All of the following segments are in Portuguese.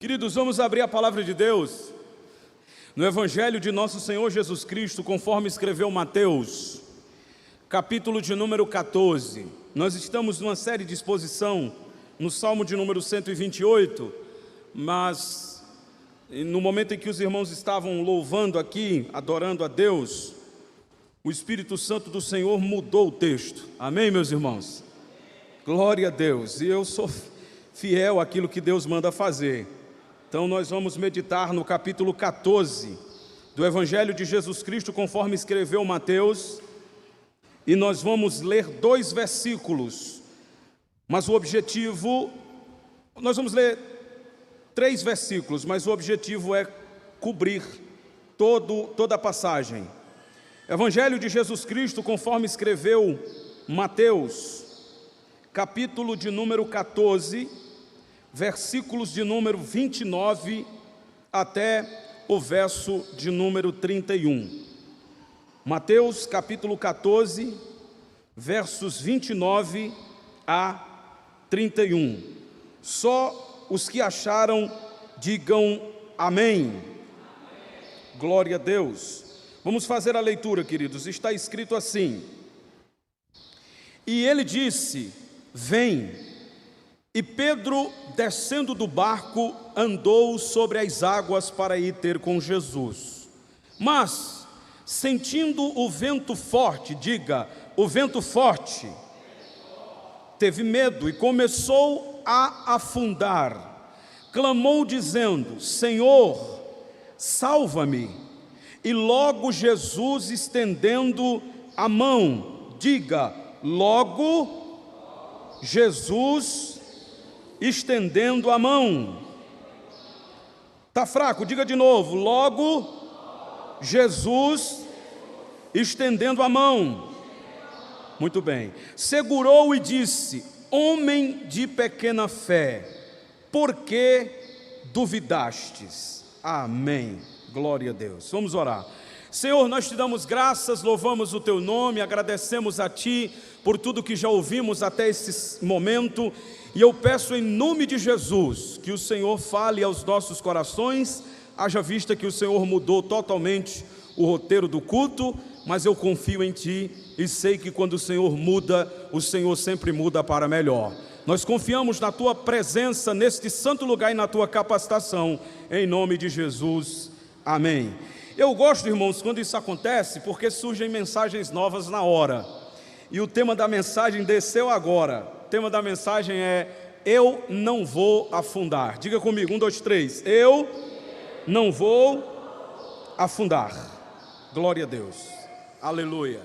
Queridos, vamos abrir a palavra de Deus no Evangelho de nosso Senhor Jesus Cristo, conforme escreveu Mateus, capítulo de número 14. Nós estamos numa série de exposição no Salmo de número 128, mas no momento em que os irmãos estavam louvando aqui, adorando a Deus, o Espírito Santo do Senhor mudou o texto. Amém, meus irmãos? Glória a Deus. E eu sou fiel àquilo que Deus manda fazer. Então nós vamos meditar no capítulo 14 do Evangelho de Jesus Cristo, conforme escreveu Mateus, e nós vamos ler 2 versículos, mas o objetivo, nós vamos ler 3 versículos, mas o objetivo é cobrir toda a passagem. Evangelho de Jesus Cristo, conforme escreveu Mateus, capítulo de número 14, versículos de número 29 até o verso de número 31. Mateus capítulo 14, versos 29 a 31. Só os que acharam, digam amém. Glória a Deus. Vamos fazer a leitura, queridos. Está escrito assim: E ele disse: Vem. E Pedro, descendo do barco, andou sobre as águas para ir ter com Jesus. Mas, sentindo o vento forte, diga, o vento forte, teve medo e começou a afundar. Clamou dizendo: Senhor, salva-me. E logo Jesus, estendendo a mão, diga, logo Jesus estendendo a mão. Está fraco, diga de novo, logo Jesus estendendo a mão. Muito bem. Segurou e disse: Homem de pequena fé, por que duvidastes? Amém. Glória a Deus. Vamos orar. Senhor, nós te damos graças, louvamos o teu nome, agradecemos a ti por tudo que já ouvimos até esse momento, e eu peço em nome de Jesus que o Senhor fale aos nossos corações, haja vista que o Senhor mudou totalmente o roteiro do culto, mas eu confio em ti e sei que quando o Senhor muda, o Senhor sempre muda para melhor. Nós confiamos na tua presença neste santo lugar e na tua capacitação, em nome de Jesus, amém. Eu gosto, irmãos, quando isso acontece, porque surgem mensagens novas na hora. E o tema da mensagem desceu agora. O tema da mensagem é: eu não vou afundar. Diga comigo, 1, 2, 3. Eu não vou afundar. Glória a Deus. Aleluia.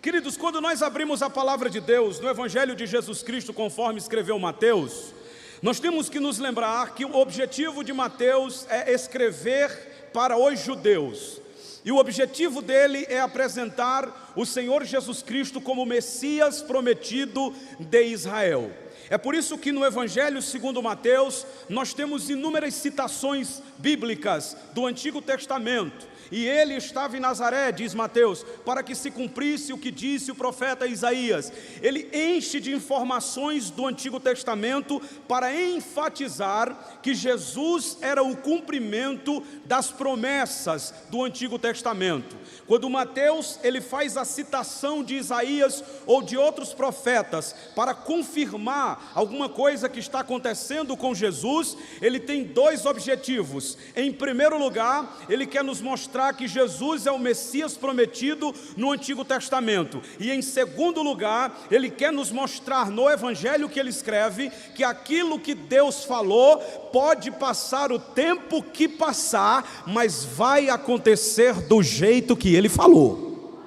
Queridos, quando nós abrimos a palavra de Deus no Evangelho de Jesus Cristo, conforme escreveu Mateus, nós temos que nos lembrar que o objetivo de Mateus é escrever para os judeus, e o objetivo dele é apresentar o Senhor Jesus Cristo como o Messias prometido de Israel. É por isso que no Evangelho segundo Mateus nós temos inúmeras citações bíblicas do Antigo Testamento. E ele estava em Nazaré, diz Mateus, para que se cumprisse o que disse o profeta Isaías. Ele enche de informações do Antigo Testamento para enfatizar que Jesus era o cumprimento das promessas do Antigo Testamento. Quando Mateus ele faz a citação de Isaías ou de outros profetas para confirmar alguma coisa que está acontecendo com Jesus, ele tem 2 objetivos. Em primeiro lugar, ele quer nos mostrar que Jesus é o Messias prometido no Antigo Testamento. E em segundo lugar, ele quer nos mostrar no Evangelho que ele escreve, que aquilo que Deus falou, pode passar o tempo que passar, mas vai acontecer do jeito que ele falou.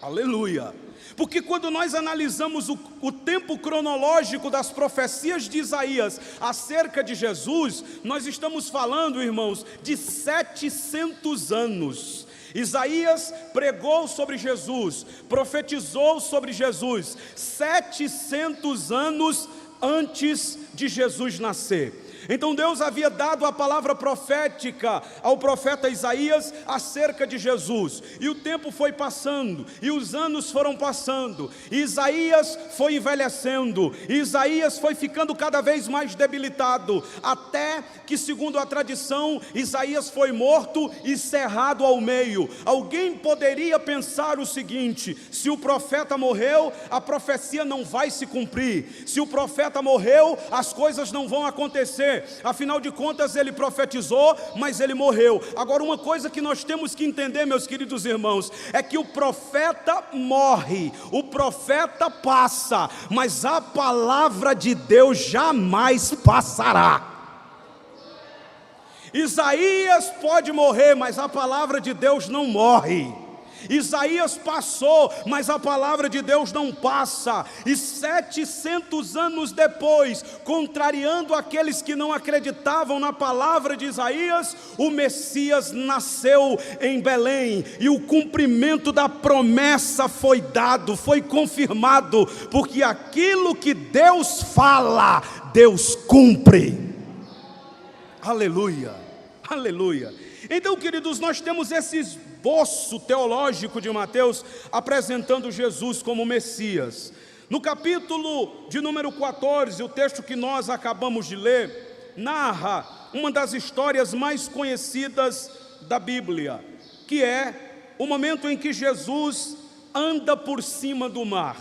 Aleluia. Porque quando nós analisamos o tempo cronológico das profecias de Isaías acerca de Jesus, nós estamos falando, irmãos, de 700 anos. Isaías pregou sobre Jesus, profetizou sobre Jesus, 700 anos antes de Jesus nascer. Então Deus havia dado a palavra profética ao profeta Isaías acerca de Jesus, e o tempo foi passando, e os anos foram passando, e Isaías foi envelhecendo, e Isaías foi ficando cada vez mais debilitado, até que, segundo a tradição, Isaías foi morto e cerrado ao meio. Alguém poderia pensar o seguinte: se o profeta morreu, a profecia não vai se cumprir, se o profeta morreu, as coisas não vão acontecer. Afinal de contas, ele profetizou, mas ele morreu. Agora, uma coisa que nós temos que entender, meus queridos irmãos, é que o profeta morre, o profeta passa, mas a palavra de Deus jamais passará. Isaías pode morrer, mas a palavra de Deus não morre. Isaías passou, mas a palavra de Deus não passa. E 700 anos depois, contrariando aqueles que não acreditavam na palavra de Isaías, o Messias nasceu em Belém, e o cumprimento da promessa foi dado, foi confirmado, porque aquilo que Deus fala, Deus cumpre. Aleluia, aleluia. Então, queridos, nós temos esse esboço teológico de Mateus apresentando Jesus como Messias. No capítulo de número 14, o texto que nós acabamos de ler, narra uma das histórias mais conhecidas da Bíblia, que é o momento em que Jesus anda por cima do mar.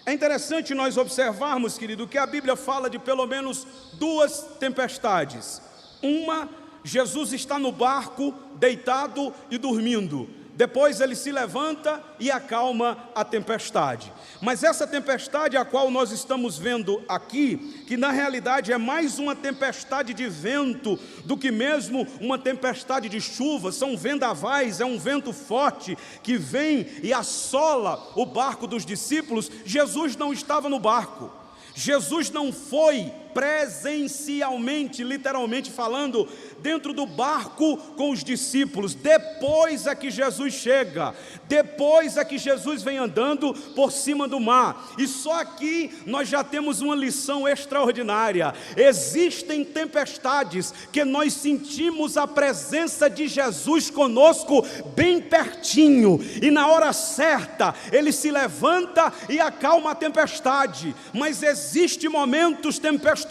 É interessante nós observarmos, querido, que a Bíblia fala de pelo menos duas tempestades. Uma, Jesus está no barco, deitado e dormindo. Depois ele se levanta e acalma a tempestade. Mas essa tempestade a qual nós estamos vendo aqui, que na realidade é mais uma tempestade de vento do que mesmo uma tempestade de chuva, são vendavais, é um vento forte que vem e assola o barco dos discípulos. Jesus não estava no barco. Jesus não foi presencialmente, literalmente falando, dentro do barco com os discípulos. Depois é que Jesus chega, depois é que Jesus vem andando por cima do mar. E só aqui nós já temos uma lição extraordinária. Existem tempestades que nós sentimos a presença de Jesus conosco bem pertinho, e na hora certa ele se levanta e acalma a tempestade. Mas existem momentos tempestuosos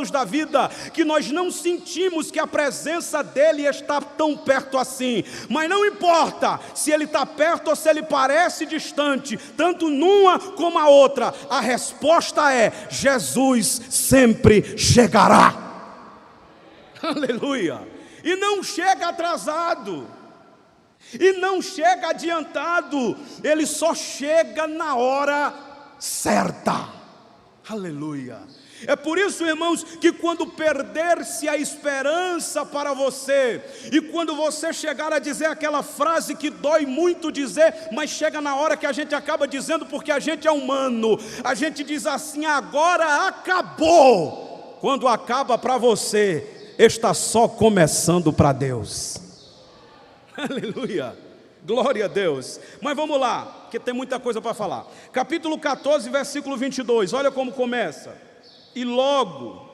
da vida que nós não sentimos que a presença dele está tão perto assim. Mas não importa se ele está perto ou se ele parece distante, tanto numa como a outra, a resposta é: Jesus sempre chegará. Aleluia. E não chega atrasado, e não chega adiantado, ele só chega na hora certa. Aleluia. É por isso, irmãos, que quando perder-se a esperança para você, e quando você chegar a dizer aquela frase que dói muito dizer, mas chega na hora que a gente acaba dizendo porque a gente é humano, a gente diz assim: agora acabou. Quando acaba para você, está só começando para Deus. Aleluia, glória a Deus. Mas vamos lá, porque tem muita coisa para falar. Capítulo 14, versículo 22, olha como começa. E logo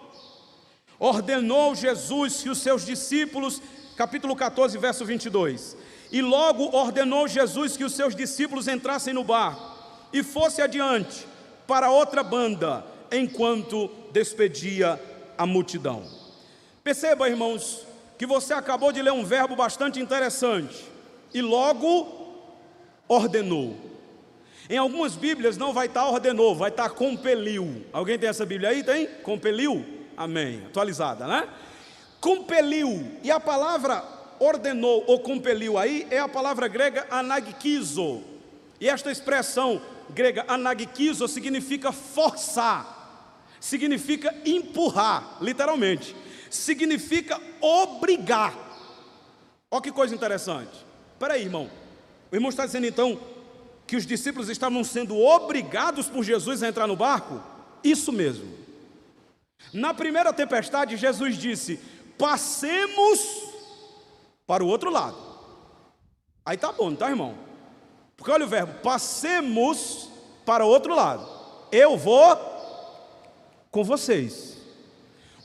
ordenou Jesus que os seus discípulos, capítulo 14, verso 22. E logo ordenou Jesus que os seus discípulos entrassem no barco e fosse adiante para outra banda, enquanto despedia a multidão. Perceba, irmãos, que você acabou de ler um verbo bastante interessante. E logo ordenou. Em algumas Bíblias não vai estar ordenou, vai estar compeliu. Alguém tem essa Bíblia aí? Tem? Compeliu? Amém. Atualizada, né? Compeliu. E a palavra ordenou ou compeliu aí é a palavra grega anagkizo. E esta expressão grega anagkizo significa forçar, significa empurrar, literalmente. Significa obrigar. Olha que coisa interessante. Espera aí, irmão. O irmão está dizendo então que os discípulos estavam sendo obrigados por Jesus a entrar no barco? Isso mesmo. Na primeira tempestade, Jesus disse: passemos para o outro lado. Aí tá bom, não tá, irmão? Porque olha o verbo, passemos para o outro lado. Eu vou com vocês.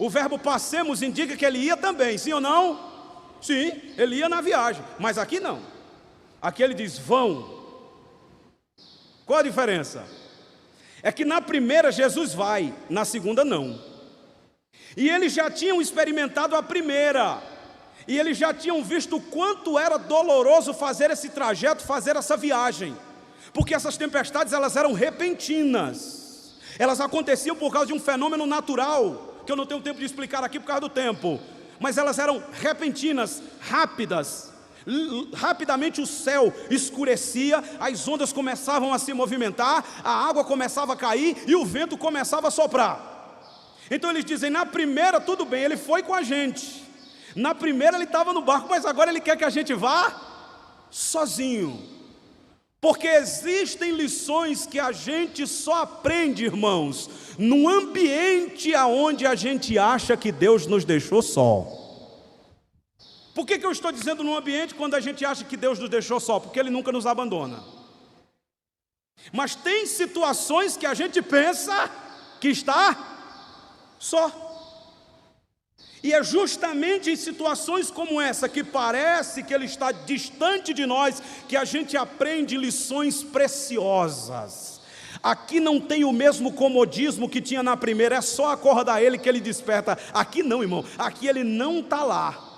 O verbo passemos indica que ele ia também, sim ou não? Sim, ele ia na viagem, mas aqui não. Aqui ele diz, vão. Qual a diferença? É que na primeira Jesus vai, na segunda não. E eles já tinham experimentado a primeira, e eles já tinham visto o quanto era doloroso fazer esse trajeto, fazer essa viagem, porque essas tempestades elas eram repentinas, elas aconteciam por causa de um fenômeno natural, que eu não tenho tempo de explicar aqui por causa do tempo, mas elas eram repentinas, rápidas. Rapidamente o céu escurecia, as ondas começavam a se movimentar, a água começava a cair e o vento começava a soprar. Então eles dizem, na primeira tudo bem, ele foi com a gente, na primeira ele estava no barco, mas agora ele quer que a gente vá sozinho, porque existem lições que a gente só aprende, irmãos, num ambiente onde a gente acha que Deus nos deixou só. Por que eu estou dizendo num ambiente quando a gente acha que Deus nos deixou só? Porque Ele nunca nos abandona. Mas tem situações que a gente pensa que está só. E é justamente em situações como essa, que parece que Ele está distante de nós, que a gente aprende lições preciosas. Aqui não tem o mesmo comodismo que tinha na primeira, é só acordar Ele que Ele desperta. Aqui não, irmão, aqui Ele não está lá.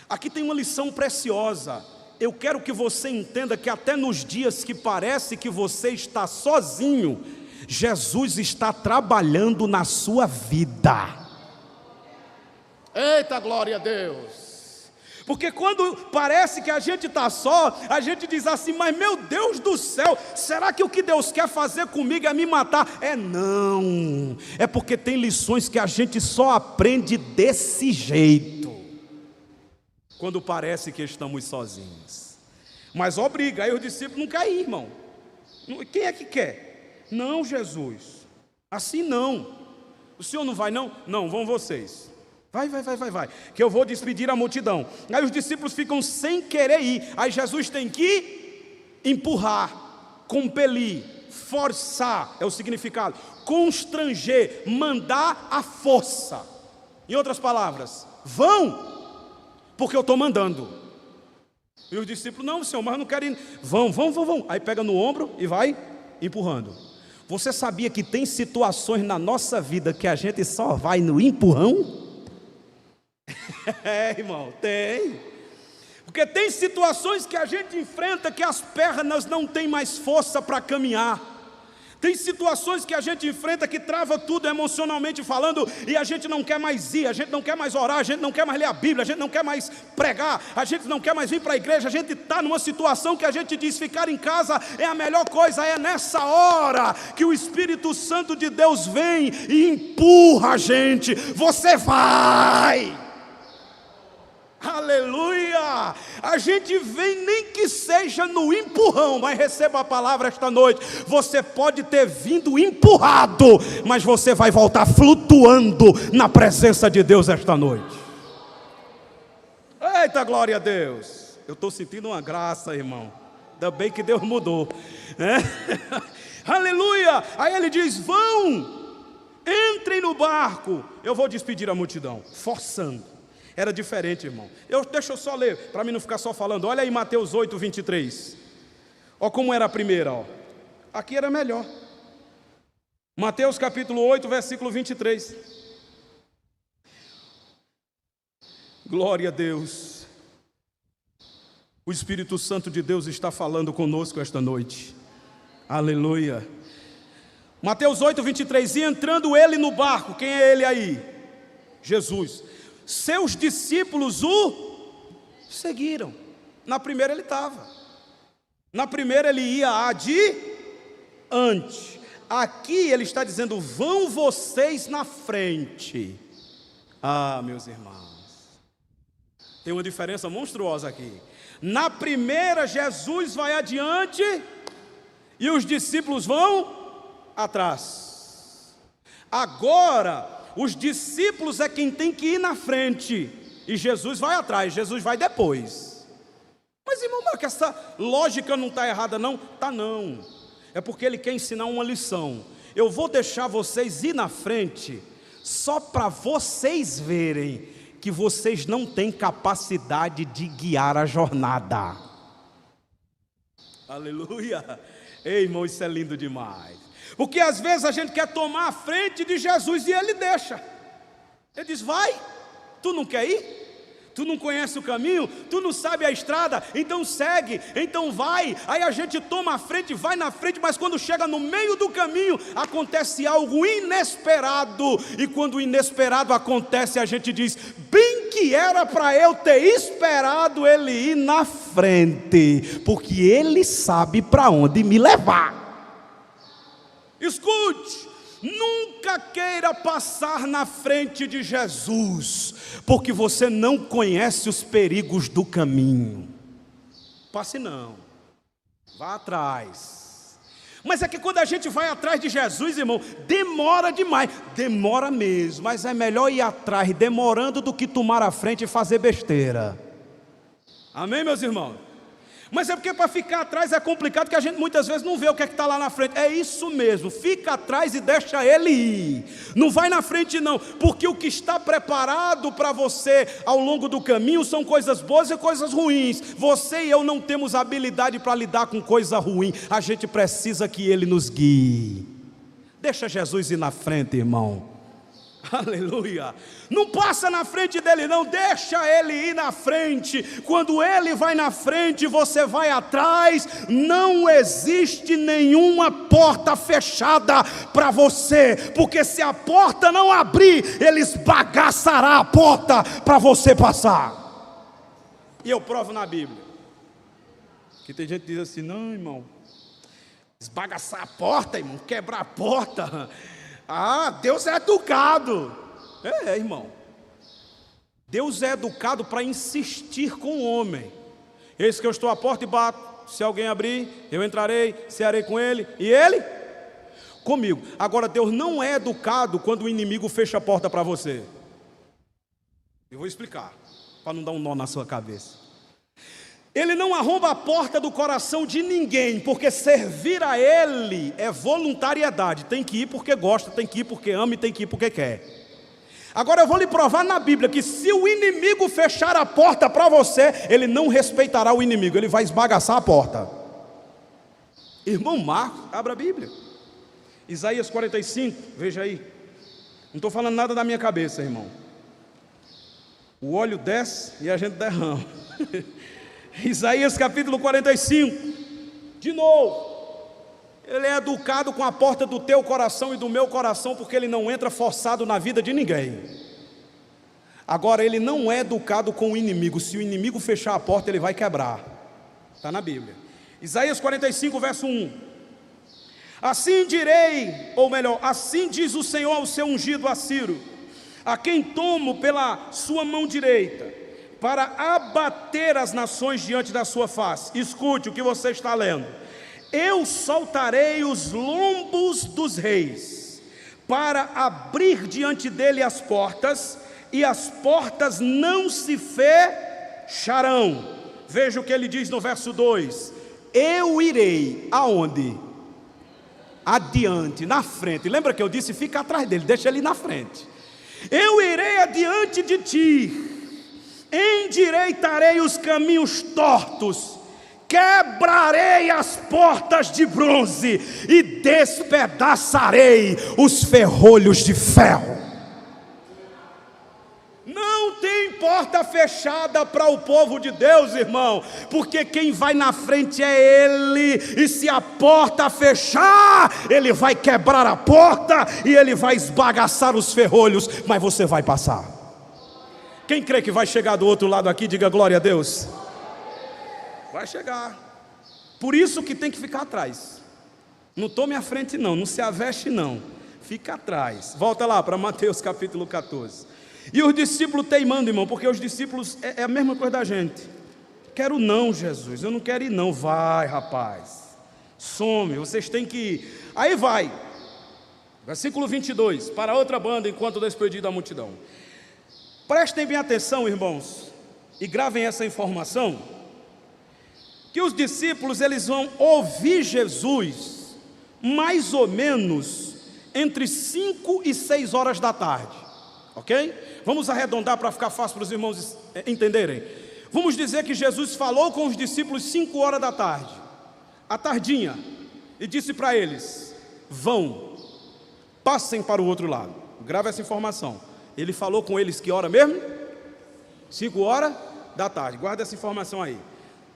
Aqui tem uma lição preciosa. Eu quero que você entenda que até nos dias que parece que você está sozinho, Jesus está trabalhando na sua vida. Eita, glória a Deus! Porque quando parece que a gente está só, a gente diz assim, mas meu Deus do céu, será que o que Deus quer fazer comigo é me matar? Não, é porque tem lições que a gente só aprende desse jeito, quando parece que estamos sozinhos. Mas obriga, aí os discípulos não querem ir, irmão. Quem é que quer? Não, Jesus, assim não. O senhor não vai não? Não, vão vocês. Vai, que eu vou despedir a multidão. Aí os discípulos ficam sem querer ir. Aí Jesus tem que empurrar, compelir, forçar, é o significado, constranger, mandar à força. Em outras palavras, vão, porque eu estou mandando. E os discípulos, não, Senhor, mas eu não quero ir. Vão. Aí pega no ombro e vai empurrando. Você sabia que tem situações na nossa vida que a gente só vai no empurrão? É, irmão, tem. Porque tem situações que a gente enfrenta que as pernas não têm mais força para caminhar. Tem situações que a gente enfrenta que trava tudo emocionalmente falando, e a gente não quer mais ir, a gente não quer mais orar, a gente não quer mais ler a Bíblia, a gente não quer mais pregar, a gente não quer mais vir para a igreja, a gente está numa situação que a gente diz, ficar em casa é a melhor coisa. É nessa hora que o Espírito Santo de Deus vem e empurra a gente. Você vai! Aleluia! A gente vem nem que seja no empurrão, mas receba a palavra esta noite. Você pode ter vindo empurrado, mas você vai voltar flutuando na presença de Deus esta noite. Eita, glória a Deus! Eu estou sentindo uma graça, irmão. Ainda bem que Deus mudou, né? Aleluia! Aí ele diz, vão, entrem no barco. Eu vou despedir a multidão, forçando. Era diferente, irmão. Deixa eu só ler, para mim não ficar só falando. Olha aí Mateus 8, 23. Olha como era a primeira, ó. Aqui era melhor. Mateus capítulo 8, versículo 23. Glória a Deus. O Espírito Santo de Deus está falando conosco esta noite. Aleluia. Mateus 8, 23. E entrando ele no barco, quem é ele aí? Jesus. Seus discípulos o seguiram. Na primeira ele estava. Na primeira ele ia adiante. Aqui ele está dizendo, vão vocês na frente. Ah, meus irmãos, tem uma diferença monstruosa aqui. Na primeira Jesus vai adiante e os discípulos vão atrás. Agora os discípulos é quem tem que ir na frente e Jesus vai atrás, Jesus vai depois. Mas irmão, que essa lógica não está errada não? Está não, é porque ele quer ensinar uma lição. Eu vou deixar vocês ir na frente só para vocês verem que vocês não têm capacidade de guiar a jornada. Aleluia! Ei, irmão, isso é lindo demais. Porque às vezes a gente quer tomar a frente de Jesus e Ele deixa. Ele diz, vai, tu não quer ir? Tu não conhece o caminho, tu não sabe a estrada, então segue, então vai. Aí a gente toma a frente, vai na frente, mas quando chega no meio do caminho, acontece algo inesperado. E quando o inesperado acontece, a gente diz, bem que era para eu ter esperado ele ir na frente, porque ele sabe para onde me levar. Escute, nunca queira passar na frente de Jesus, porque você não conhece os perigos do caminho. Passe não, vá atrás. Mas é que quando a gente vai atrás de Jesus, irmão, demora demais, demora mesmo, mas é melhor ir atrás demorando do que tomar a frente e fazer besteira. Amém, meus irmãos? Mas é porque para ficar atrás é complicado, que a gente muitas vezes não vê o que é que está lá na frente. É isso mesmo, fica atrás e deixa ele ir. Não vai na frente não, porque o que está preparado para você ao longo do caminho são coisas boas e coisas ruins. Você e eu não temos habilidade para lidar com coisa ruim. A gente precisa que ele nos guie. Deixa Jesus ir na frente, irmão. Aleluia, não passa na frente dele não, deixa ele ir na frente. Quando ele vai na frente, você vai atrás. Não existe nenhuma porta fechada para você, porque se a porta não abrir, ele esbagaçará a porta para você passar. E eu provo na Bíblia, que tem gente que diz assim, não, irmão, esbagaçar a porta, irmão, quebrar a porta. Ah, Deus é educado. Irmão, Deus é educado para insistir com o homem. Eis que eu estou à porta e bato. Se alguém abrir, eu entrarei, cearei com ele, e ele comigo. Agora, Deus não é educado quando o inimigo fecha a porta para você. Eu vou explicar, para não dar um nó na sua cabeça. Ele não arromba a porta do coração de ninguém, porque servir a Ele é voluntariedade. Tem que ir porque gosta, tem que ir porque ama e tem que ir porque quer. Agora eu vou lhe provar na Bíblia que se o inimigo fechar a porta para você, ele não respeitará o inimigo, ele vai esbagaçar a porta. Irmão Marcos, abra a Bíblia. Isaías 45, veja aí. Não estou falando nada da minha cabeça, irmão. O óleo desce e a gente derrama. Isaías capítulo 45, de novo, ele é educado com a porta do teu coração e do meu coração, porque ele não entra forçado na vida de ninguém. Agora, ele não é educado com o inimigo. Se o inimigo fechar a porta, ele vai quebrar. Está na Bíblia. Isaías 45, verso 1. Assim direi, ou melhor, assim diz o Senhor ao seu ungido a Ciro, a quem tomo pela sua mão direita, para abater as nações diante da sua face. Escute o que você está lendo. Eu soltarei os lombos dos reis, para abrir diante dele as portas, e as portas não se fecharão. Veja o que ele diz no verso 2. Eu irei, aonde? Adiante, na frente. Lembra que eu disse, fica atrás dele, deixa ele na frente. Eu irei adiante de ti, endireitarei os caminhos tortos, quebrarei as portas de bronze e despedaçarei os ferrolhos de ferro. Não tem porta fechada para o povo de Deus, irmão, porque quem vai na frente é Ele, e se a porta fechar, Ele vai quebrar a porta e Ele vai esbagaçar os ferrolhos, mas você vai passar. Quem crê que vai chegar do outro lado aqui, diga glória a Deus. Vai chegar. Por isso que tem que ficar atrás. Não tome a frente não, não se aveste não. Fica atrás. Volta lá para Mateus capítulo 14. E os discípulos teimando, irmão, porque os discípulos é a mesma coisa da gente. Quero não, Jesus, eu não quero ir não. Vai, rapaz. Some, vocês têm que ir. Aí vai. Versículo 22. Para outra banda, enquanto despedido da multidão. Prestem bem atenção, irmãos, e gravem essa informação, que os discípulos, eles vão ouvir Jesus, mais ou menos, entre 5 e 6 horas da tarde, ok? Vamos arredondar para ficar fácil para os irmãos entenderem. Vamos dizer que Jesus falou com os discípulos 5 horas da tarde, à tardinha, e disse para eles: vão, passem para o outro lado. Grava essa informação. Ele falou com eles que hora mesmo? 5 horas da tarde, guarda essa informação aí.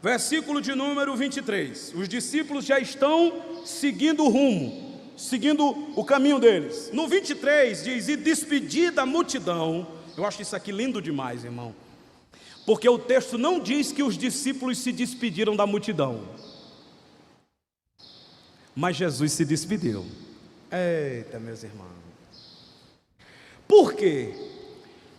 Versículo de número 23, os discípulos já estão seguindo o rumo, seguindo o caminho deles. No 23 diz: e despedida a multidão. Eu acho isso aqui lindo demais, irmão, porque o texto não diz que os discípulos se despediram da multidão, mas Jesus se despediu. Eita, meus irmãos. Por quê?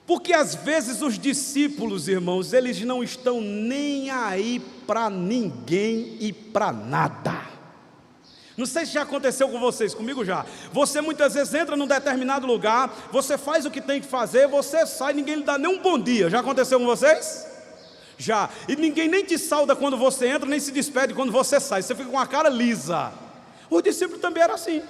Porque às vezes os discípulos, irmãos, eles não estão nem aí para ninguém e para nada. Não sei se já aconteceu com vocês, comigo já. Você muitas vezes entra num determinado lugar, você faz o que tem que fazer, você sai, ninguém lhe dá nem um bom dia. Já aconteceu com vocês? Já. E ninguém nem te sauda quando você entra, nem se despede quando você sai. Você fica com a cara lisa. O discípulo também era assim.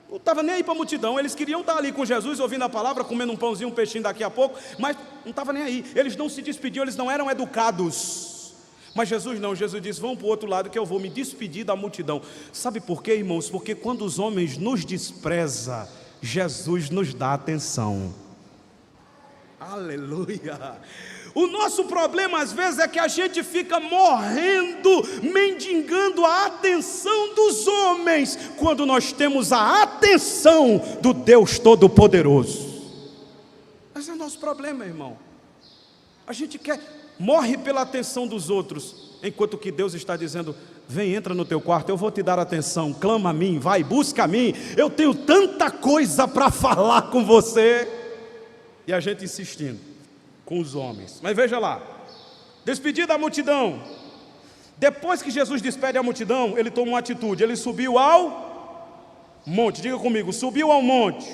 Não estava nem aí para a multidão. Eles queriam estar ali com Jesus, ouvindo a palavra, comendo um pãozinho, um peixinho daqui a pouco, mas não estava nem aí. Eles não se despediam, eles não eram educados. Mas Jesus não, Jesus disse: vão para o outro lado que eu vou me despedir da multidão. Sabe por quê, irmãos? Porque quando os homens nos desprezam, Jesus nos dá atenção. Aleluia! O nosso problema às vezes é que a gente fica morrendo, mendigando a atenção dos homens, quando nós temos a atenção do Deus Todo-Poderoso. Esse é o nosso problema, irmão. A gente morre pela atenção dos outros, enquanto que Deus está dizendo: vem, entra no teu quarto, eu vou te dar atenção, clama a mim, vai, busca a mim, eu tenho tanta coisa para falar com você. E a gente insistindo com os homens. Mas veja lá, despedida da multidão. Depois que Jesus despede a multidão, ele toma uma atitude. Ele subiu ao monte. Diga comigo, subiu ao monte.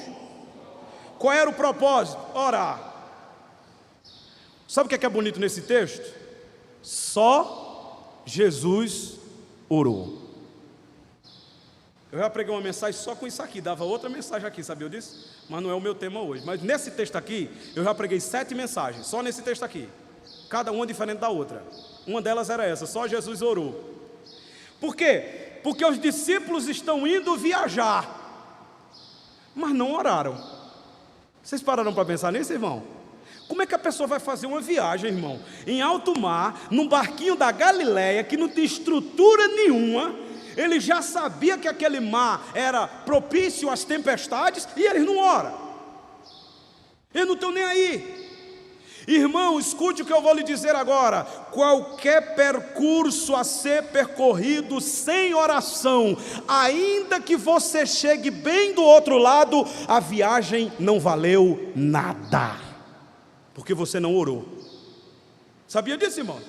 Qual era o propósito? Orar. Sabe o que é bonito nesse texto? Só Jesus orou. Eu já preguei uma mensagem só com isso aqui, dava outra mensagem aqui, sabia disso? Mas não é o meu tema hoje. Mas nesse texto aqui, eu já preguei 7 mensagens, só nesse texto aqui. Cada uma diferente da outra. Uma delas era essa: só Jesus orou. Por quê? Porque os discípulos estão indo viajar, mas não oraram. Vocês pararam para pensar nisso, irmão? Como é que a pessoa vai fazer uma viagem, irmão, em alto mar, num barquinho da Galileia, que não tem estrutura nenhuma? Ele já sabia que aquele mar era propício às tempestades, e eles não oram. Eles não estão nem aí. Irmão, escute o que eu vou lhe dizer agora: qualquer percurso a ser percorrido sem oração, ainda que você chegue bem do outro lado, a viagem não valeu nada, porque você não orou. Sabia disso, irmão?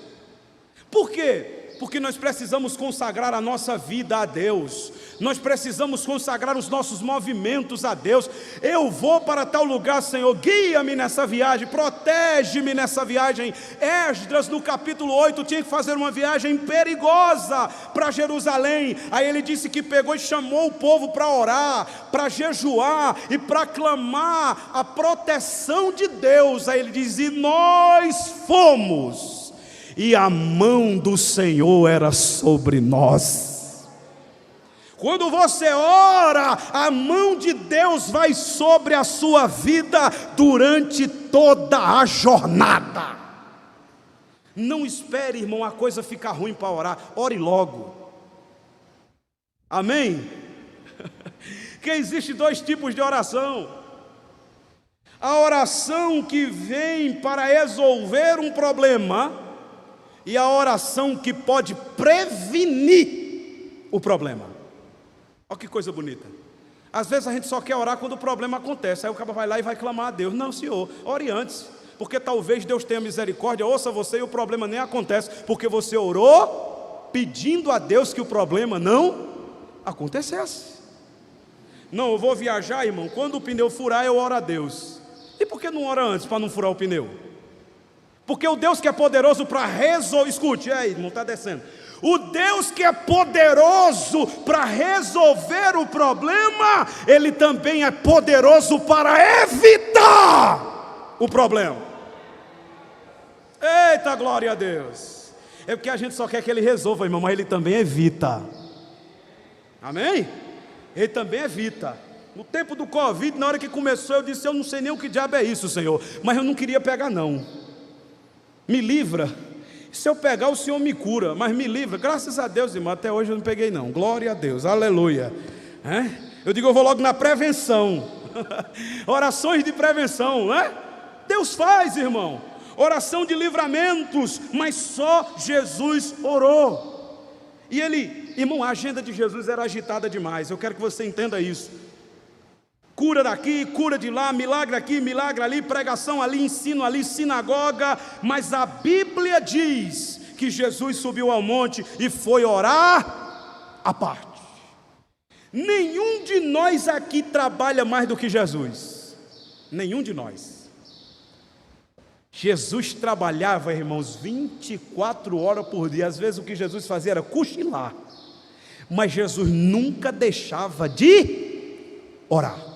Por quê? Porque nós precisamos consagrar a nossa vida a Deus, nós precisamos consagrar os nossos movimentos a Deus. Eu vou para tal lugar, Senhor, guia-me nessa viagem, protege-me nessa viagem. Esdras no capítulo 8 tinha que fazer uma viagem perigosa para Jerusalém. Aí ele disse que pegou e chamou o povo para orar, para jejuar e para clamar a proteção de Deus. Aí ele diz: e nós fomos, e a mão do Senhor era sobre nós. Quando você ora, a mão de Deus vai sobre a sua vida durante toda a jornada. Não espere, irmão, a coisa ficar ruim para orar. Ore logo. Amém? Que existe 2 tipos de oração: a oração que vem para resolver um problema, e a oração que pode prevenir o problema. Olha que coisa bonita. Às vezes a gente só quer orar quando o problema acontece. Aí o cara vai lá e vai clamar a Deus. Não, Senhor, ore antes, porque talvez Deus tenha misericórdia, ouça você, e o problema nem acontece, porque você orou pedindo a Deus que o problema não acontecesse. Não, eu vou viajar, irmão, quando o pneu furar eu oro a Deus. E por que não ora antes, para não furar o pneu? Porque o Deus que é poderoso para resolver, escute, aí, irmão, está descendo. O Deus que é poderoso para resolver o problema, Ele também é poderoso para evitar o problema. Eita, glória a Deus! É porque a gente só quer que Ele resolva, irmão, mas Ele também evita. Amém? Ele também evita. No tempo do Covid, na hora que começou, eu disse: eu não sei nem o que diabo é isso, Senhor, mas eu não queria pegar não. Me livra. Se eu pegar, o Senhor me cura, mas me livra. Graças a Deus, irmão, até hoje eu não peguei não. Glória a Deus, aleluia. Eu digo, eu vou logo na prevenção. Orações de prevenção, né? Deus faz, irmão. Oração de livramentos, mas só Jesus orou. E ele, irmão, a agenda de Jesus era agitada demais. Eu quero que você entenda isso. Cura daqui, cura de lá, milagre aqui, milagre ali, pregação ali, ensino ali, sinagoga. Mas a Bíblia diz que Jesus subiu ao monte e foi orar à parte. Nenhum de nós aqui trabalha mais do que Jesus. Nenhum de nós. Jesus trabalhava, irmãos, 24 horas por dia. Às vezes o que Jesus fazia era cochilar. Mas Jesus nunca deixava de orar.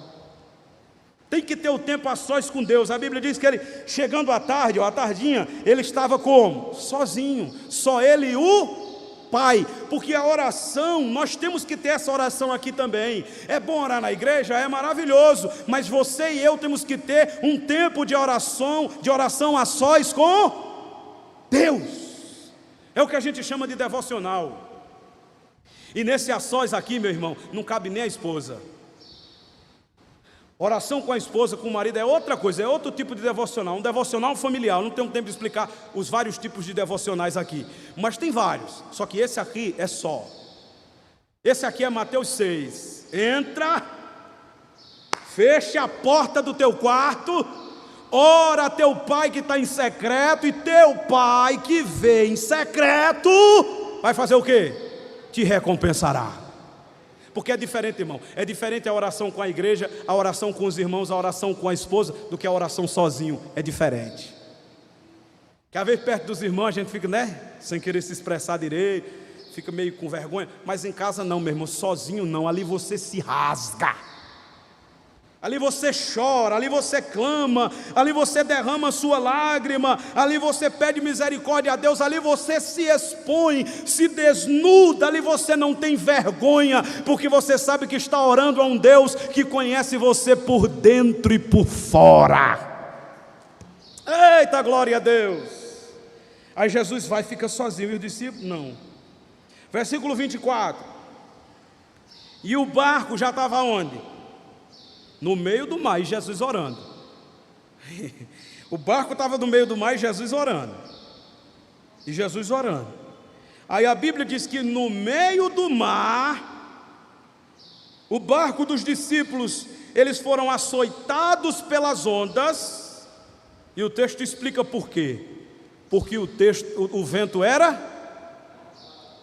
Tem que ter o tempo a sós com Deus. A Bíblia diz que ele, chegando à tarde, ou à tardinha, ele estava como? Sozinho, só ele e o Pai. Porque a oração, nós temos que ter essa oração aqui também. É bom orar na igreja? É maravilhoso. Mas você e eu temos que ter um tempo de oração a sós com Deus. É o que a gente chama de devocional. E nesse a sós aqui, meu irmão, não cabe nem a esposa. Oração com a esposa, com o marido é outra coisa, é outro tipo de devocional, um devocional familiar. Eu não tenho tempo de explicar os vários tipos de devocionais aqui, mas tem vários, só que esse aqui é só. Esse aqui é Mateus 6. Entra, fecha a porta do teu quarto, ora a teu pai que está em secreto, e teu pai que vê em secreto, vai fazer o quê? Te recompensará. Porque é diferente, irmão, é diferente a oração com a igreja, a oração com os irmãos, a oração com a esposa, do que a oração sozinho, é diferente. Que às vezes perto dos irmãos a gente fica, né, sem querer se expressar direito, fica meio com vergonha, mas em casa não, meu irmão, sozinho não, ali você se rasga. Ali você chora, ali você clama, ali você derrama a sua lágrima, ali você pede misericórdia a Deus, ali você se expõe, se desnuda, ali você não tem vergonha, porque você sabe que está orando a um Deus que conhece você por dentro e por fora. Eita, glória a Deus! Aí Jesus vai e fica sozinho, e os discípulos não. Versículo 24. E o barco já estava onde? No meio do mar, e Jesus orando. O barco estava no meio do mar e Jesus orando. E Jesus orando. Aí a Bíblia diz que no meio do mar, o barco dos discípulos, eles foram açoitados pelas ondas. E o texto explica por quê. Porque o vento era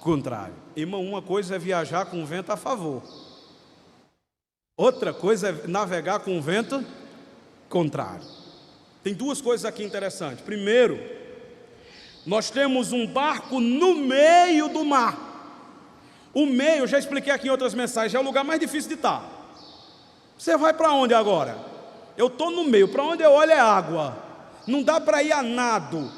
contrário. Irmão, uma coisa é viajar com o vento a favor. Outra coisa é navegar com o vento contrário. Tem duas coisas aqui interessantes. Primeiro, nós temos um barco no meio do mar. O meio, eu já expliquei aqui em outras mensagens, é o lugar mais difícil de estar. Você vai para onde agora? Eu estou no meio, para onde eu olho é água. Não dá para ir a nado.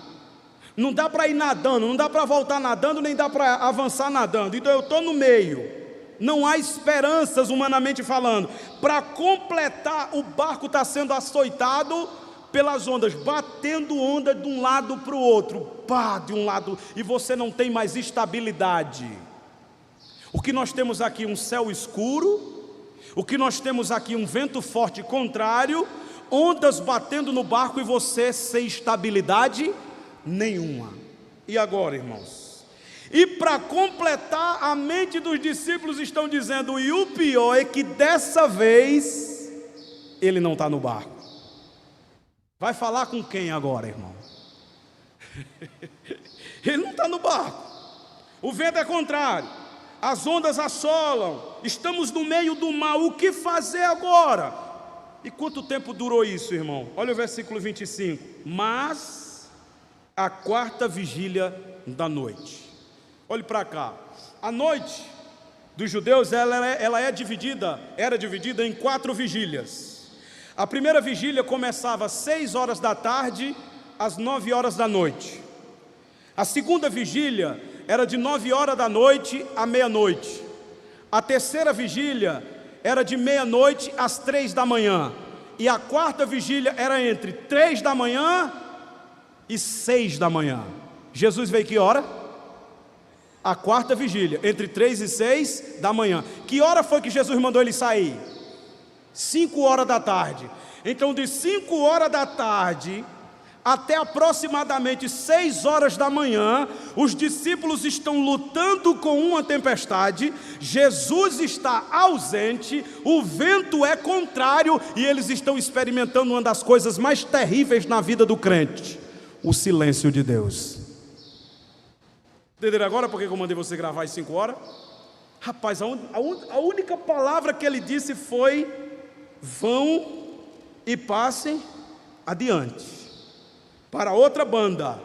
Não dá para ir nadando, não dá para voltar nadando, nem dá para avançar nadando. Então eu estou no meio. Não há esperanças, humanamente falando. Para completar, o barco está sendo açoitado pelas ondas, batendo onda de um lado para o outro, pá, de um lado, e você não tem mais estabilidade. O que nós temos aqui? Um céu escuro. O que nós temos aqui? Um vento forte contrário, ondas batendo no barco e você sem estabilidade nenhuma. E agora, irmãos? E para completar, a mente dos discípulos estão dizendo, e o pior é que dessa vez, ele não está no barco. Vai falar com quem agora, irmão? Ele não está no barco. O vento é contrário, as ondas assolam, estamos no meio do mar, o que fazer agora? E quanto tempo durou isso, irmão? Olha o versículo 25. Mas a quarta vigília da noite. Olhe para cá. A noite dos judeus era dividida em 4 vigílias. A primeira vigília começava às 6 horas da tarde às 9 horas da noite. A segunda vigília era de 9 horas da noite à meia-noite. A terceira vigília era de meia-noite às 3 da manhã. E a quarta vigília era entre 3 da manhã e 6 da manhã. Jesus veio que hora? A quarta vigília, entre 3 e 6 da manhã. Que hora foi que Jesus mandou ele sair? 5 horas da tarde. Então de 5 horas da tarde até aproximadamente 6 horas da manhã, os discípulos estão lutando com uma tempestade, Jesus está ausente, o vento é contrário e eles estão experimentando uma das coisas mais terríveis na vida do crente: o silêncio de Deus. Entenderam agora por que eu mandei você gravar às 5 horas? Rapaz, a única palavra que ele disse foi: vão e passem adiante para outra banda,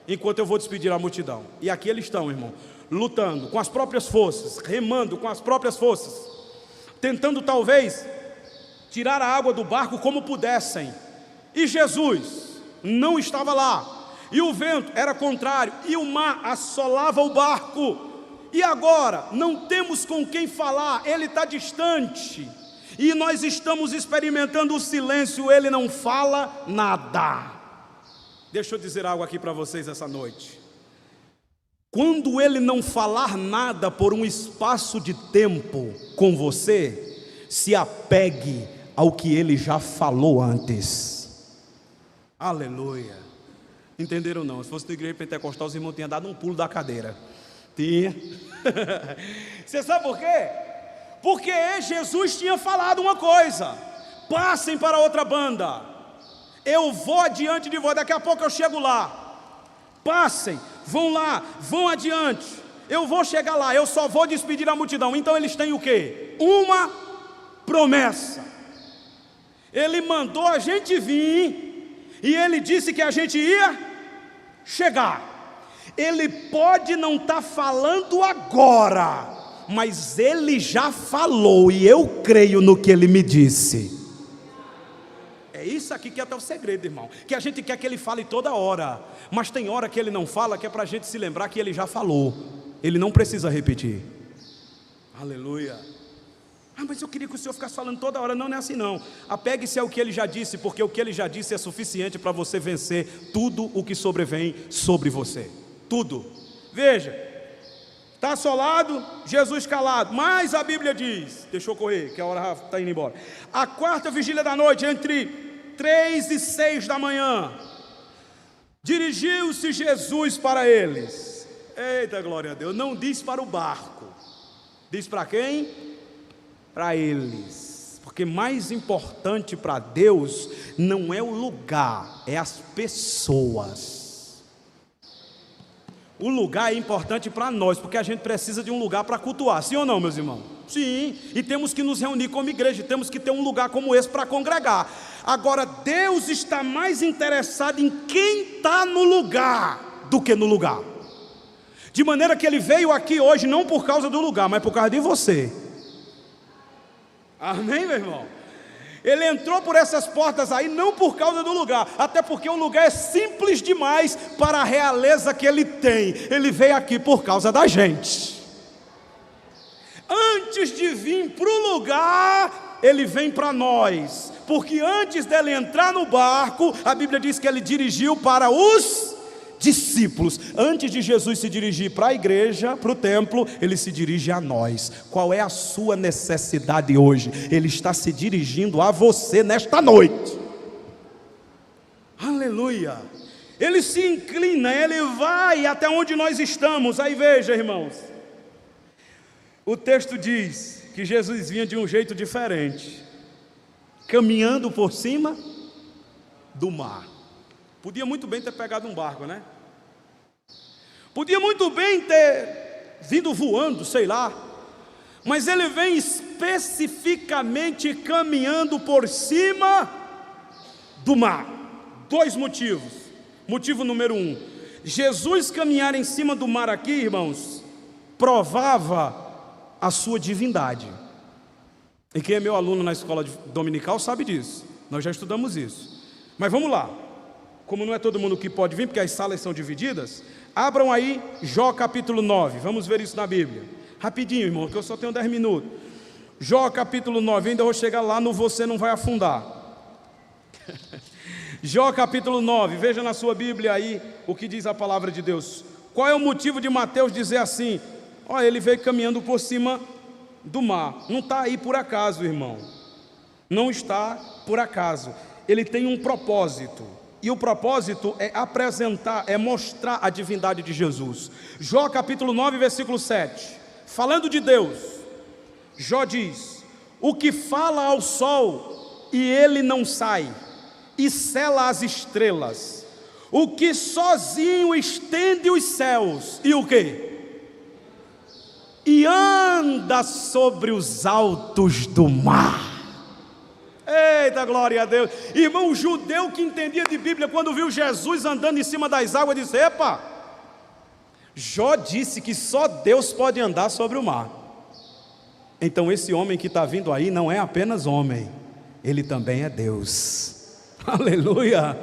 enquanto eu vou despedir a multidão. E aqui eles estão, irmão, lutando com as próprias forças, remando com as próprias forças, tentando talvez tirar a água do barco como pudessem. E Jesus não estava lá, e o vento era contrário, e o mar assolava o barco. E agora não temos com quem falar, ele está distante, e nós estamos experimentando o silêncio, ele não fala nada. Deixa eu dizer algo aqui para vocês essa noite. Quando ele não falar nada por um espaço de tempo com você, se apegue ao que ele já falou antes. Aleluia. Entenderam não? Se fosse da igreja pentecostal, os irmãos tinham dado um pulo da cadeira. Tinha. Você sabe por quê? Porque Jesus tinha falado uma coisa: passem para outra banda, eu vou adiante de vós, daqui a pouco eu chego lá. Passem, vão lá, vão adiante, eu vou chegar lá, eu só vou despedir a multidão. Então eles têm o quê? Uma promessa. Ele mandou a gente vir, e ele disse que a gente ia chegar. Ele pode não estar falando agora, mas ele já falou, e eu creio no que ele me disse. É isso aqui que é até o segredo, irmão, que a gente quer que ele fale toda hora, mas tem hora que ele não fala, que é para a gente se lembrar que ele já falou, ele não precisa repetir. Aleluia. Mas eu queria que o Senhor ficasse falando toda hora. Não, não é assim não. Apegue-se ao que ele já disse, porque o que ele já disse é suficiente para você vencer tudo o que sobrevém sobre você. Tudo. Veja, está assolado, Jesus calado, mas a Bíblia diz, deixa eu correr, que a hora está indo embora. A quarta vigília da noite, entre 3 e 6 da manhã, dirigiu-se Jesus para eles. Eita, glória a Deus. Não diz para o barco, diz para quem? Para eles. Porque mais importante para Deus não é o lugar, é as pessoas. O lugar é importante para nós, porque a gente precisa de um lugar para cultuar, sim ou não, meus irmãos? Sim, e temos que nos reunir como igreja, temos que ter um lugar como esse para congregar. Agora, Deus está mais interessado em quem está no lugar do que no lugar. De maneira que Ele veio aqui hoje não por causa do lugar, mas por causa de você. Amém, meu irmão? Ele entrou por essas portas aí não por causa do lugar, até porque o lugar é simples demais para a realeza que ele tem. Ele veio aqui por causa da gente. Antes de vir para o lugar, ele vem para nós, porque antes dele entrar no barco, a Bíblia diz que ele dirigiu para os discípulos. Antes de Jesus se dirigir para a igreja, para o templo, ele se dirige a nós. Qual é a sua necessidade hoje? Ele está se dirigindo a você nesta noite. Aleluia. Ele se inclina, ele vai até onde nós estamos. Aí veja, irmãos, o texto diz que Jesus vinha de um jeito diferente, caminhando por cima do mar. Podia muito bem ter pegado um barco, né? Podia muito bem ter vindo voando, sei lá. Mas ele vem especificamente caminhando por cima do mar. 2 motivos. Motivo número 1. Jesus caminhar em cima do mar aqui, irmãos, provava a sua divindade. E quem é meu aluno na escola dominical sabe disso. Nós já estudamos isso. Mas vamos lá. Como não é todo mundo que pode vir, porque as salas são divididas, abram aí Jó capítulo 9. Vamos ver isso na Bíblia. Rapidinho, irmão, que eu só tenho 10 minutos. Jó capítulo 9, ainda vou chegar lá no você não vai afundar. Jó capítulo 9, veja na sua Bíblia aí o que diz a palavra de Deus. Qual é o motivo de Mateus dizer assim? Olha, ele veio caminhando por cima do mar. Não está aí por acaso, irmão. Não está por acaso. Ele tem um propósito. E o propósito é apresentar, é mostrar a divindade de Jesus. Jó capítulo 9, versículo 7. Falando de Deus, Jó diz: o que fala ao sol e ele não sai, e sela as estrelas, o que sozinho estende os céus, e o quê? E anda sobre os altos do mar. Eita, glória a Deus. Irmão, o judeu que entendia de Bíblia, quando viu Jesus andando em cima das águas, disse: epa, Jó disse que só Deus pode andar sobre o mar. Então esse homem que está vindo aí não é apenas homem, ele também é Deus. Aleluia.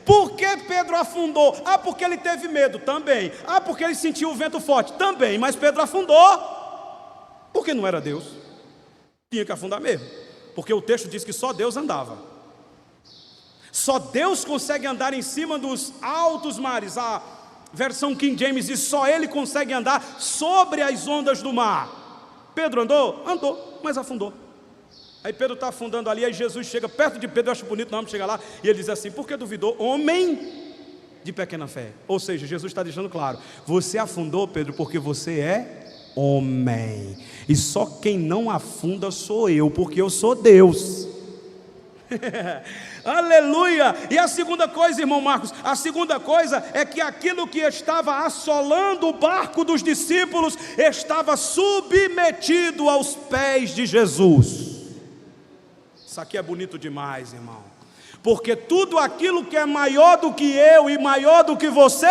Por que Pedro afundou? Ah, porque ele teve medo? Também. Ah, porque ele sentiu o vento forte? Também. Mas Pedro afundou porque não era Deus. Tinha que afundar mesmo, porque o texto diz que só Deus andava. Só Deus consegue andar em cima dos altos mares. A versão King James diz: só Ele consegue andar sobre as ondas do mar. Pedro andou? Andou, mas afundou. Aí Pedro está afundando ali, aí Jesus chega perto de Pedro, eu acho bonito, nós vamos chegar lá, e ele diz assim: por que duvidou, homem de pequena fé? Ou seja, Jesus está deixando claro: você afundou, Pedro, porque você é homem, e só quem não afunda sou eu, porque eu sou Deus. Aleluia. E a segunda coisa, irmão Marcos, a segunda coisa é que aquilo que estava assolando o barco dos discípulos estava submetido aos pés de Jesus. Isso aqui é bonito demais, irmão, porque tudo aquilo que é maior do que eu e maior do que você,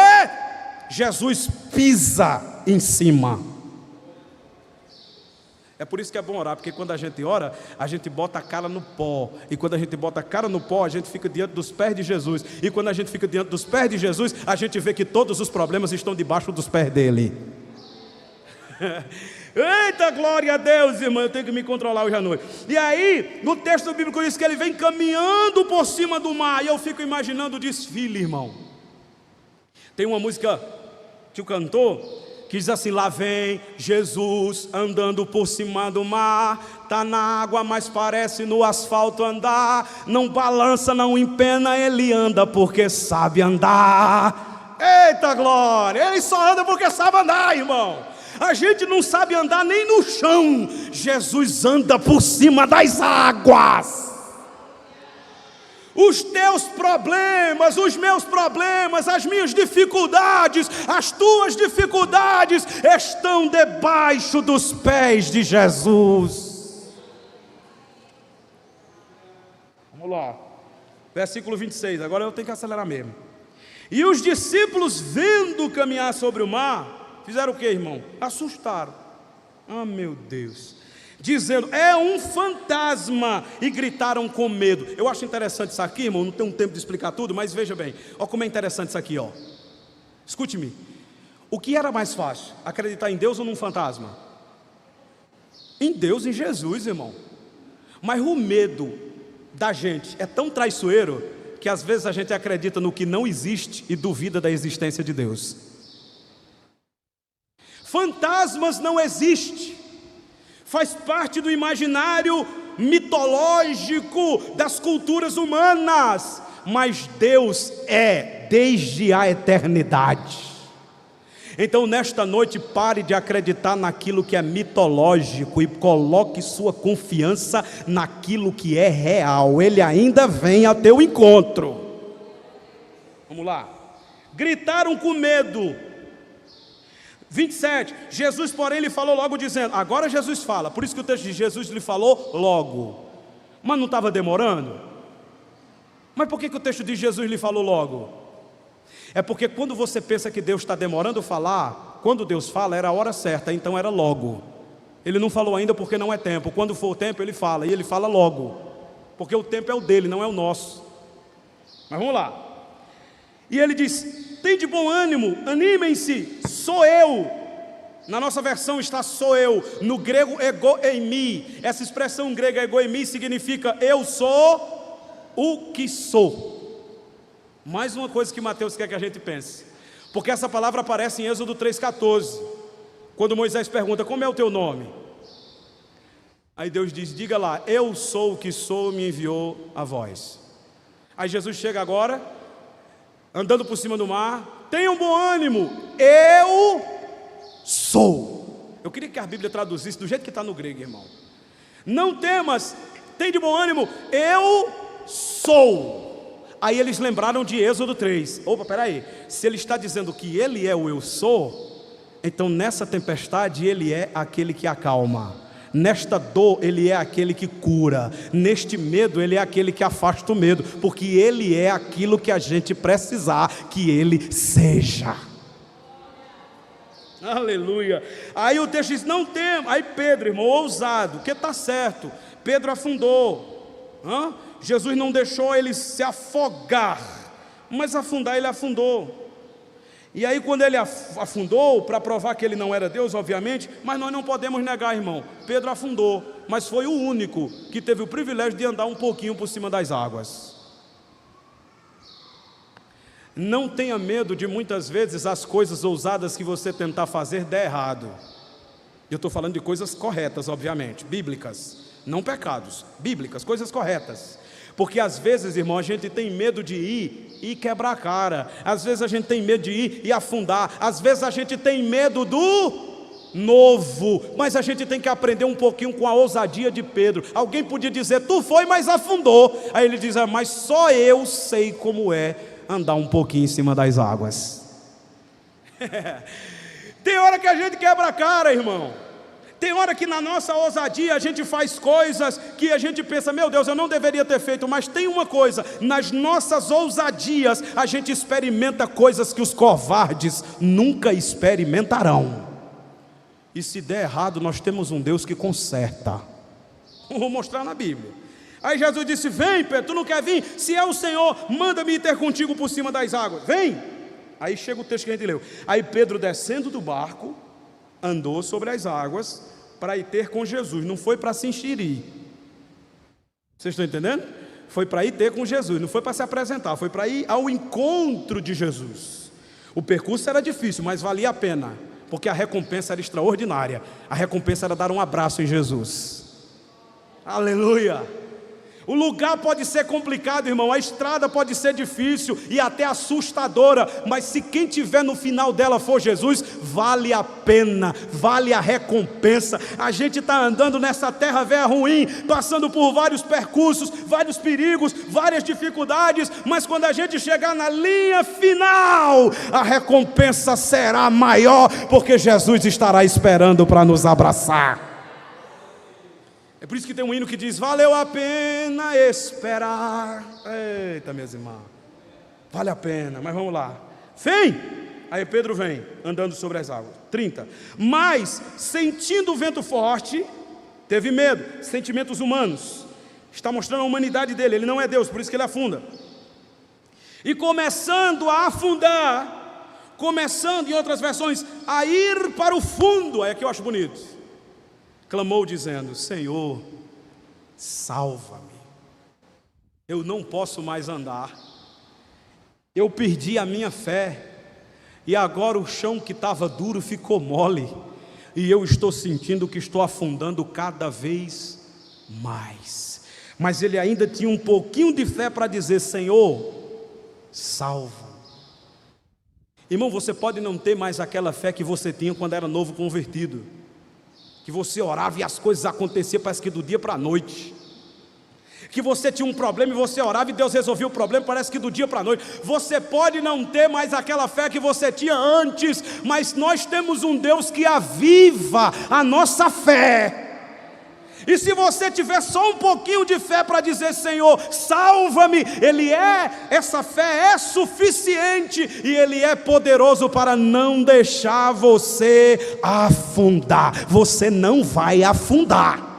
Jesus pisa em cima. É por isso que é bom orar, porque quando a gente ora, a gente bota a cara no pó, e quando a gente bota a cara no pó, a gente fica diante dos pés de Jesus, e quando a gente fica diante dos pés de Jesus, a gente vê que todos os problemas estão debaixo dos pés dele. Eita, glória a Deus, irmão, eu tenho que me controlar hoje à noite. E aí, no texto bíblico diz que ele vem caminhando por cima do mar, e eu fico imaginando o desfile, irmão. Tem uma música que o cantor que diz assim: lá vem Jesus andando por cima do mar, tá na água, mas parece no asfalto andar, não balança, não empena, ele anda porque sabe andar. Eita glória, ele só anda porque sabe andar, irmão. A gente não sabe andar nem no chão, Jesus anda por cima das águas. Os teus problemas, os meus problemas, as minhas dificuldades, as tuas dificuldades estão debaixo dos pés de Jesus. Vamos lá, versículo 26, agora eu tenho que acelerar mesmo. E os discípulos, vendo caminhar sobre o mar, fizeram o que, irmão? Assustaram. Ah, meu Deus, dizendo: é um fantasma, e gritaram com medo. Eu acho interessante isso aqui, irmão, não tenho tempo de explicar tudo, mas veja bem, olha como é interessante isso aqui, ó. Escute-me, o que era mais fácil, acreditar em Deus ou num fantasma? Em Deus, em Jesus, irmão. Mas o medo da gente é tão traiçoeiro, que às vezes a gente acredita no que não existe e duvida da existência de Deus. Fantasmas não existem, faz parte do imaginário mitológico das culturas humanas, mas Deus é desde a eternidade. Então nesta noite pare de acreditar naquilo que é mitológico e coloque sua confiança naquilo que é real. Ele ainda vem ao teu encontro. Vamos lá. Gritaram com medo. 27, Jesus porém lhe falou logo dizendo, agora Jesus fala, por isso que o texto diz, Jesus lhe falou logo, mas não estava demorando? Mas por que o texto diz Jesus lhe falou logo? É porque quando você pensa que Deus está demorando a falar, quando Deus fala era a hora certa, então era logo. Ele não falou ainda porque não é tempo. Quando for o tempo ele fala, e ele fala logo, porque o tempo é o dele, não é o nosso. Mas vamos lá. E ele diz: tem de bom ânimo, animem-se, sou eu. Na nossa versão está sou eu, no grego ego eimi. Essa expressão grega ego eimi significa eu sou o que sou. Mais uma coisa que Mateus quer que a gente pense, porque essa palavra aparece em Êxodo 3,14, quando Moisés pergunta: como é o teu nome? Aí Deus diz: diga lá, eu sou o que sou, me enviou a vós. Aí Jesus chega agora, andando por cima do mar: tenham bom ânimo, eu sou. Eu queria que a Bíblia traduzisse do jeito que está no grego, irmão. Não temas, tem de bom ânimo, eu sou. Aí eles lembraram de Êxodo 3. Opa, peraí, se ele está dizendo que ele é o eu sou, então nessa tempestade ele é aquele que acalma, nesta dor ele é aquele que cura, neste medo ele é aquele que afasta o medo, porque ele é aquilo que a gente precisar que ele seja. Aleluia. Aí o texto diz: não tem. Aí Pedro, irmão, ousado, porque está certo, Pedro afundou. Jesus não deixou ele se afogar, mas afundar ele afundou. E aí quando ele afundou, para provar que ele não era Deus, obviamente, mas nós não podemos negar, irmão, Pedro afundou, mas foi o único que teve o privilégio de andar um pouquinho por cima das águas. Não tenha medo de muitas vezes as coisas ousadas que você tentar fazer der errado. Eu estou falando de coisas corretas, obviamente, bíblicas, não pecados, bíblicas, coisas corretas. Porque às vezes, irmão, a gente tem medo de ir e quebrar a cara. Às vezes a gente tem medo de ir e afundar. Às vezes a gente tem medo do novo. Mas a gente tem que aprender um pouquinho com a ousadia de Pedro. Alguém podia dizer: tu foi, mas afundou. Aí ele diz: mas só eu sei como é andar um pouquinho em cima das águas. Tem hora que a gente quebra a cara, irmão. Tem hora que na nossa ousadia a gente faz coisas que a gente pensa: meu Deus, eu não deveria ter feito. Mas tem uma coisa, nas nossas ousadias a gente experimenta coisas que os covardes nunca experimentarão. E se der errado, nós temos um Deus que conserta. Vou mostrar na Bíblia. Aí Jesus disse: vem Pedro, tu não quer vir? Se é o Senhor, manda-me ir ter contigo por cima das águas. Vem. Aí chega o texto que a gente leu. Aí Pedro, descendo do barco, andou sobre as águas para ir ter com Jesus. Não foi para se enxerir. Vocês estão entendendo? Foi para ir ter com Jesus, não foi para se apresentar, foi para ir ao encontro de Jesus. O percurso era difícil, mas valia a pena, porque a recompensa era extraordinária. A recompensa era dar um abraço em Jesus. Aleluia! O lugar pode ser complicado, irmão, a estrada pode ser difícil e até assustadora, mas se quem tiver no final dela for Jesus, vale a pena, vale a recompensa. A gente está andando nessa terra velha ruim, passando por vários percursos, vários perigos, várias dificuldades, mas quando a gente chegar na linha final, a recompensa será maior, porque Jesus estará esperando para nos abraçar. É por isso que tem um hino que diz: valeu a pena esperar. Eita, meus irmãos, vale a pena, mas vamos lá. Vem! Aí Pedro vem, andando sobre as águas. 30. Mas, sentindo o vento forte, teve medo. Sentimentos humanos. Está mostrando a humanidade dele, ele não é Deus, por isso que ele afunda. E começando a afundar, começando, em outras versões, a ir para o fundo. Aí aqui eu acho bonito. Clamou dizendo: Senhor, salva-me, eu não posso mais andar, eu perdi a minha fé, e agora o chão que estava duro ficou mole, e eu estou sentindo que estou afundando cada vez mais. Mas ele ainda tinha um pouquinho de fé para dizer: Senhor, salva-me. Irmão, você pode não ter mais aquela fé que você tinha quando era novo convertido, que você orava e as coisas aconteciam parece que do dia para a noite, que você tinha um problema e você orava e Deus resolvia o problema parece que do dia para a noite. Você pode não ter mais aquela fé que você tinha antes, mas nós temos um Deus que aviva a nossa fé. E se você tiver só um pouquinho de fé para dizer: Senhor, salva-me, essa fé é suficiente e Ele é poderoso para não deixar você afundar. Você não vai afundar.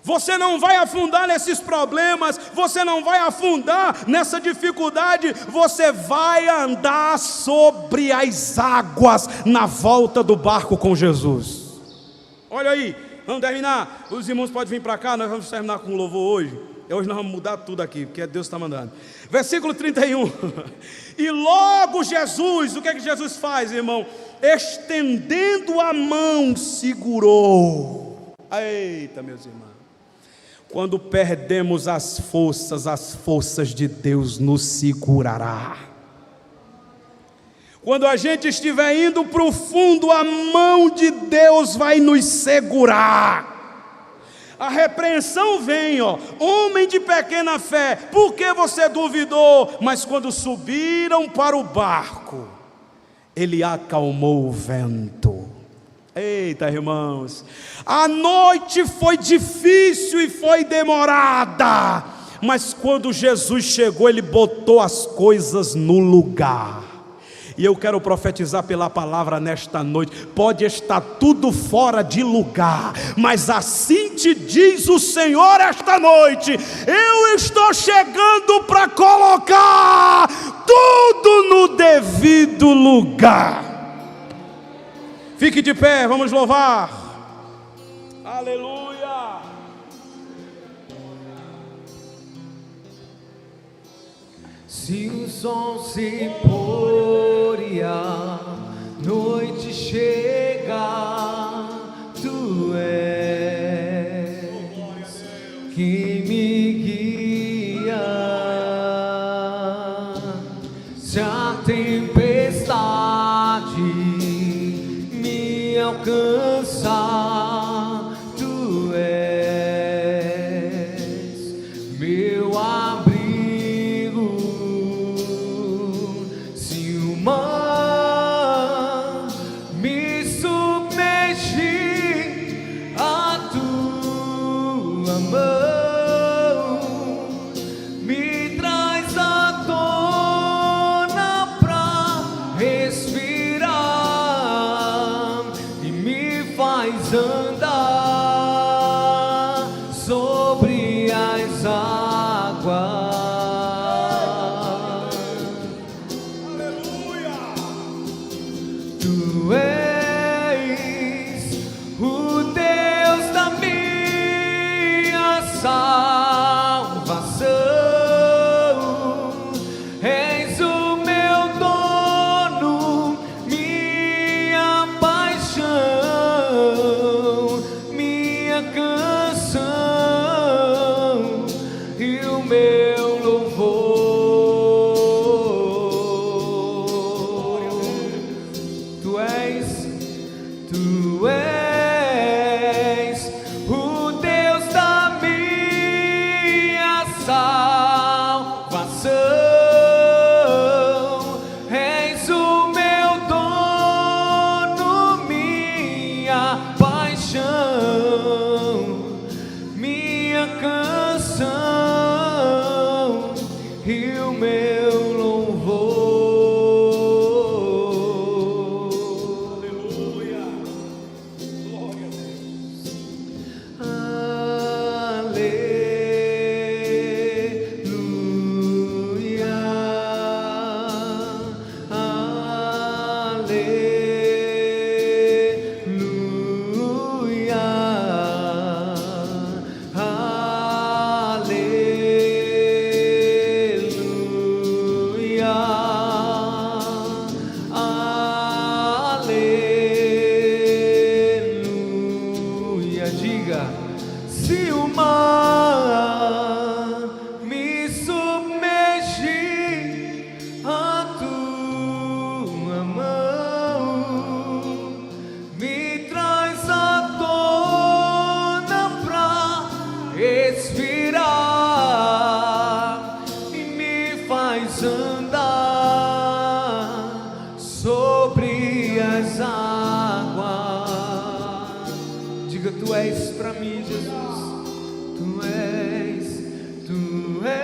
Você não vai afundar nesses problemas, você não vai afundar nessa dificuldade, você vai andar sobre as águas na volta do barco com Jesus. Olha aí, vamos terminar. Os irmãos podem vir para cá, nós vamos terminar com o louvor hoje. Hoje nós vamos mudar tudo aqui, porque Deus está mandando. Versículo 31. E logo Jesus, o que é que Jesus faz, irmão? Estendendo a mão, segurou. Eita, meus irmãos. Quando perdemos as forças de Deus nos segurará. Quando a gente estiver indo para o fundo, a mão de Deus vai nos segurar. A repreensão vem, homem de pequena fé, por que você duvidou? Mas quando subiram para o barco, Ele acalmou o vento. Eita, irmãos, a noite foi difícil e foi demorada, mas quando Jesus chegou, Ele botou as coisas no lugar. E eu quero profetizar pela palavra nesta noite: pode estar tudo fora de lugar, mas assim te diz o Senhor esta noite: eu estou chegando para colocar tudo no devido lugar. Fique de pé, vamos louvar. Aleluia. Se o sol se pôr e a noite chegar, Tu és que me guia. Se a tempestade me alcançar, Tu és meu abrigo. Se o mar me submergir, a Tua mão me traz à tona pra respirar e me faz andar sobre as águas. Tu és o Deus da minha salvação, és o meu dono, minha paixão, minha canção e o meu louvor. Tu és Tu és para mim, Jesus. Tu és, Tu és.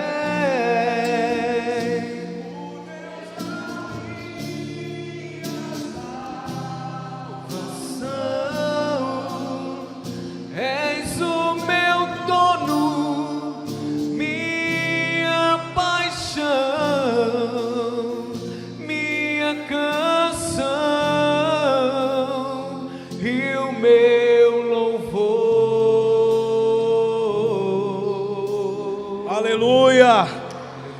És o meu dono, minha paixão, minha canção e o meu louvor. Aleluia!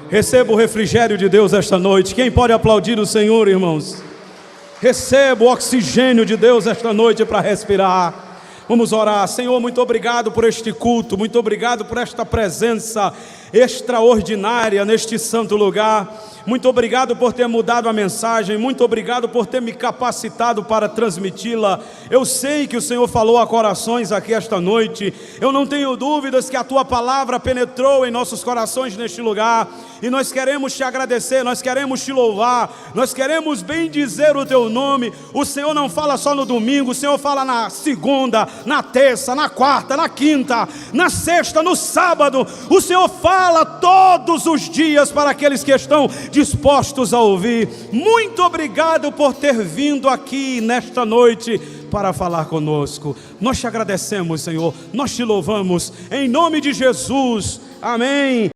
Receba o refrigério de Deus esta noite. Quem pode aplaudir o Senhor, irmãos? Receba o oxigênio de Deus esta noite para respirar. Vamos orar. Senhor, muito obrigado por este culto, muito obrigado por esta presença extraordinária neste santo lugar. Muito obrigado por ter mudado a mensagem, muito obrigado por ter me capacitado para transmiti-la. Eu sei que o Senhor falou a corações aqui esta noite. Eu não tenho dúvidas que a Tua palavra penetrou em nossos corações neste lugar. E nós queremos Te agradecer, nós queremos Te louvar, nós queremos bendizer o Teu nome. O Senhor não fala só no domingo, o Senhor fala na segunda, na terça, na quarta, na quinta, na sexta, no sábado. O Senhor fala todos os dias para aqueles que estão dispostos a ouvir. Muito obrigado por ter vindo aqui nesta noite para falar conosco. Nós Te agradecemos, Senhor, nós Te louvamos, em nome de Jesus, amém.